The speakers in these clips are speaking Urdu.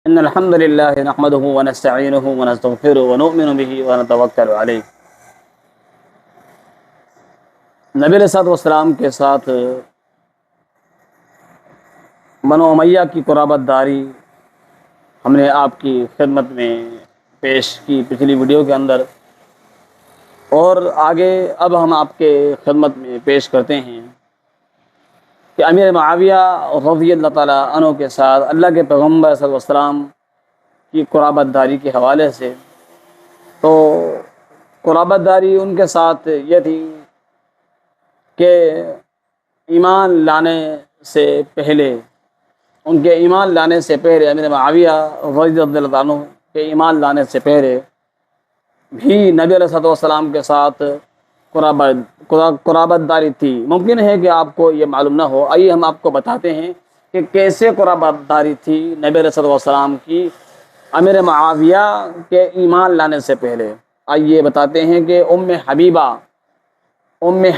ان الحمد لله نحمده ونستعينه ونستغفره ونؤمن به ونتوکل علیہ۔ نبی علیہ الصلوۃ والسلام کے ساتھ بنو امیہ کی قرابت داری ہم نے آپ کی خدمت میں پیش کی پچھلی ویڈیو کے اندر، اور آگے اب ہم آپ کے خدمت میں پیش کرتے ہیں کہ امیر معاویہ رضی اللہ تعالیٰ عنہ کے ساتھ اللہ کے پیغمبر صلی اللہ علیہ وسلم کی قرابت داری کے حوالے سے۔ تو قرابت داری ان کے ساتھ یہ تھی کہ ایمان لانے سے پہلے، ان کے ایمان لانے سے پہلے، امیر معاویہ رضی اللہ عنہ کے ایمان لانے سے پہلے بھی نبی علیہ الصلوۃ والسلام کے ساتھ قرابت داری تھی۔ ممکن ہے کہ آپ کو یہ معلوم نہ ہو، آئیے ہم آپ کو بتاتے ہیں کہ کیسے قرابت داری تھی نبی علیہ الصلوۃ والسلام کی امیر معاویہ کے ایمان لانے سے پہلے۔ آئیے بتاتے ہیں کہ ام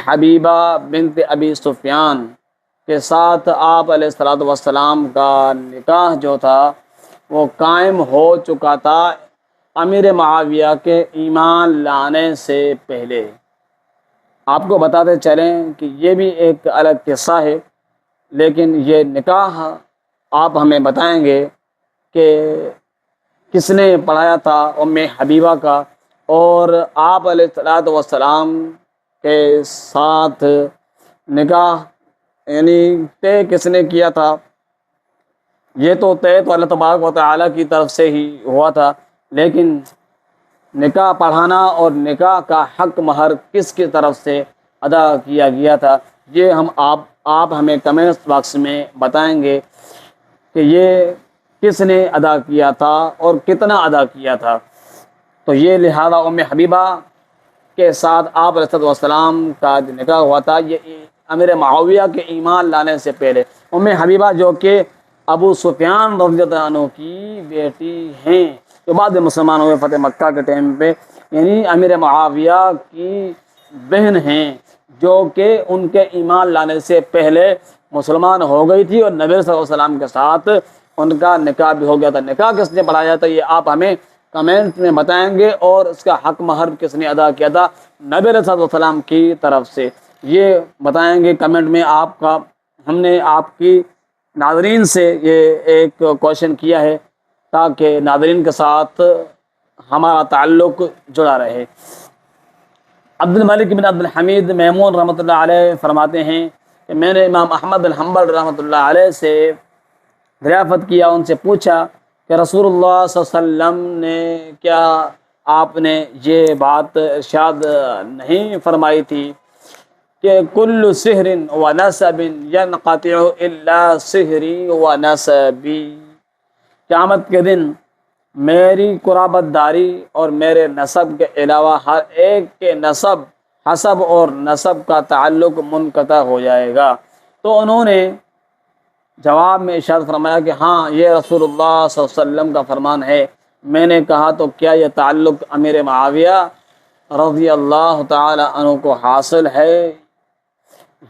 حبیبہ بنت ابی سفیان کے ساتھ آپ علیہ الصلوۃ والسلام کا نکاح جو تھا وہ قائم ہو چکا تھا امیر معاویہ کے ایمان لانے سے پہلے۔ آپ کو بتاتے چلیں کہ یہ بھی ایک الگ قصہ ہے، لیکن یہ نکاح آپ ہمیں بتائیں گے کہ کس نے پڑھایا تھا ام حبیبہ کا، اور آپ علیہ الصلوۃ والسلام کے ساتھ نکاح یعنی طے کس نے کیا تھا۔ یہ تو طے تو اللہ تبارک و تعالیٰ کی طرف سے ہی ہوا تھا، لیکن نکاح پڑھانا اور نکاح کا حق مہر کس کی طرف سے ادا کیا گیا تھا، یہ آپ ہمیں کمنٹس باکس میں بتائیں گے کہ یہ کس نے ادا کیا تھا اور کتنا ادا کیا تھا۔ تو یہ لہذا ام حبیبہ کے ساتھ آپ علیہ السلام کا جو نکاح ہوا تھا یہ امیر معاویہ کے ایمان لانے سے پہلے۔ ام حبیبہ جو کہ ابو سفیان رضی اللہ عنہ کی بیٹی ہیں، جو بعد میں مسلمان ہوئے فتح مکہ کے ٹائم پہ، یعنی امیر معاویہ کی بہن ہیں، جو کہ ان کے ایمان لانے سے پہلے مسلمان ہو گئی تھی، اور نبی صلی اللہ علیہ وسلم کے ساتھ ان کا نکاح بھی ہو گیا تھا۔ نکاح کس نے پڑھایا تھا یہ آپ ہمیں کمنٹ میں بتائیں گے، اور اس کا حق مہر کس نے ادا کیا تھا نبی علیہ السلام کی طرف سے، یہ بتائیں گے کمنٹ میں۔ ہم نے آپ کی ناظرین سے یہ ایک کوشچن کیا ہے تاکہ ناظرین کے ساتھ ہمارا تعلق جڑا رہے۔ عبد الملک بن عبد الحمید میمون رحمۃ اللہ علیہ فرماتے ہیں کہ میں نے امام احمد بن حنبل رحمۃ اللہ علیہ سے دریافت کیا، ان سے پوچھا کہ رسول اللہ صلی اللہ علیہ وسلم نے کیا آپ نے یہ بات ارشاد نہیں فرمائی تھی کہ کل سحر و نسب ینقطع الا سحری و نسبی، قیامت کے دن میری قرابت داری اور میرے نسب کے علاوہ ہر ایک کے نسب، حسب اور نسب کا تعلق منقطع ہو جائے گا۔ تو انہوں نے جواب میں ارشاد فرمایا کہ ہاں یہ رسول اللہ صلی اللہ علیہ وسلم کا فرمان ہے۔ میں نے کہا تو کیا یہ تعلق امیر معاویہ رضی اللہ تعالی عنہ کو حاصل ہے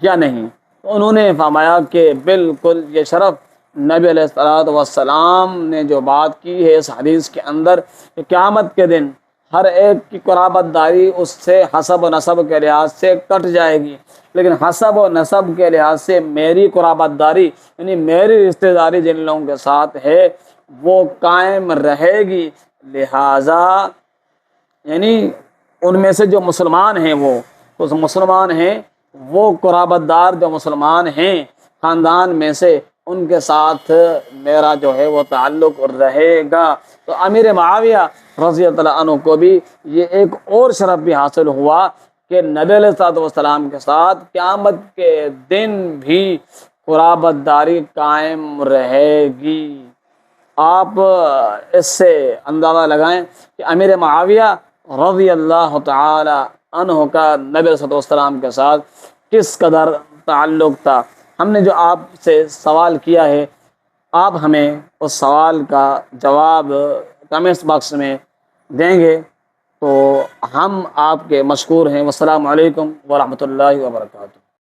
یا نہیں؟ تو انہوں نے فرمایا کہ بالکل، یہ شرف نبی علیہ الصلوۃ والسلام نے جو بات کی ہے اس حدیث کے اندر کہ قیامت کے دن ہر ایک کی قرابت داری اس سے حسب و نسب کے لحاظ سے کٹ جائے گی، لیکن حسب و نسب کے لحاظ سے میری قرابت داری یعنی میری رشتہ داری جن لوگوں کے ساتھ ہے وہ قائم رہے گی۔ لہٰذا یعنی ان میں سے جو مسلمان ہیں وہ قرابت دار جو مسلمان ہیں خاندان میں سے، ان کے ساتھ میرا جو ہے وہ تعلق رہے گا۔ تو امیر معاویہ رضی اللہ عنہ کو بھی یہ ایک اور شرف بھی حاصل ہوا کہ نبی علیہ الصلوۃ والسلام کے ساتھ قیامت کے دن بھی قرابت داری قائم رہے گی۔ آپ اس سے اندازہ لگائیں کہ امیر معاویہ رضی اللہ تعالی عنہ کا نبی علیہ الصلوۃ والسلام کے ساتھ کس قدر تعلق تھا۔ ہم نے جو آپ سے سوال کیا ہے، آپ ہمیں اس سوال کا جواب کمنٹس باکس میں دیں گے تو ہم آپ کے مشکور ہیں۔ والسلام علیکم ورحمۃ اللہ وبرکاتہ۔